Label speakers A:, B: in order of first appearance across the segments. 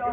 A: Só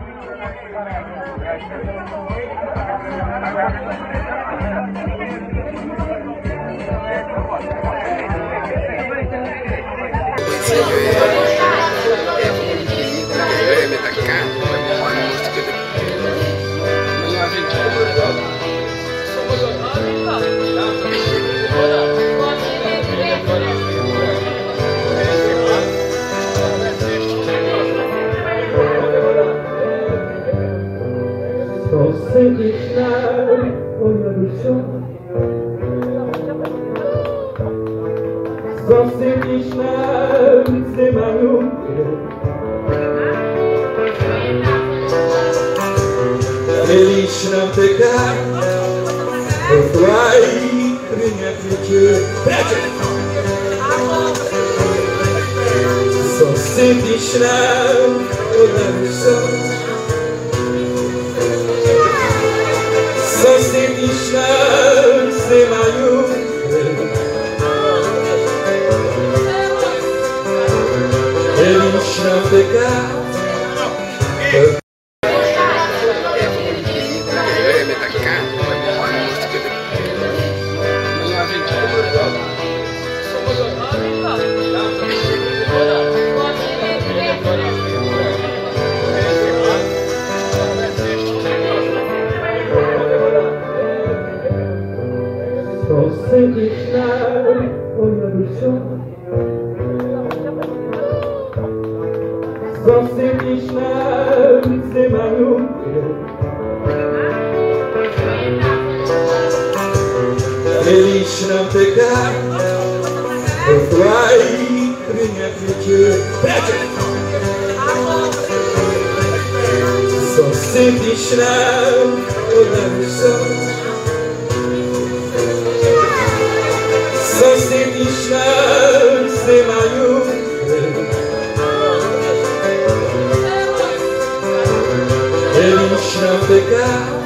A: sentes na olha do chão, só sentes na semana. Feliz não pecar, eu vai minha vida. Só sentes na olha do chão. Só sentes na semana. Eles não pecaram. Só sentes na olha do chão, só sentes na semana. Eles não pecaram, eu vai minha vida. Só sentes na olha do chão. Só sentes na semana. Eles não pecaram.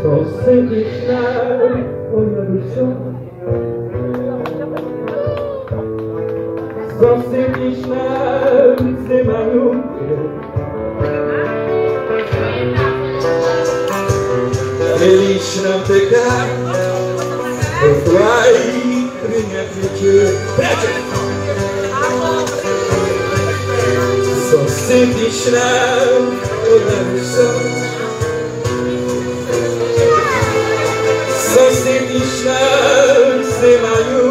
A: Só sentes na olha do chão, só sentes na semana. Eles não pecaram, eu vai minha vida. Só sentes na olha do chão. Só sentes na semana.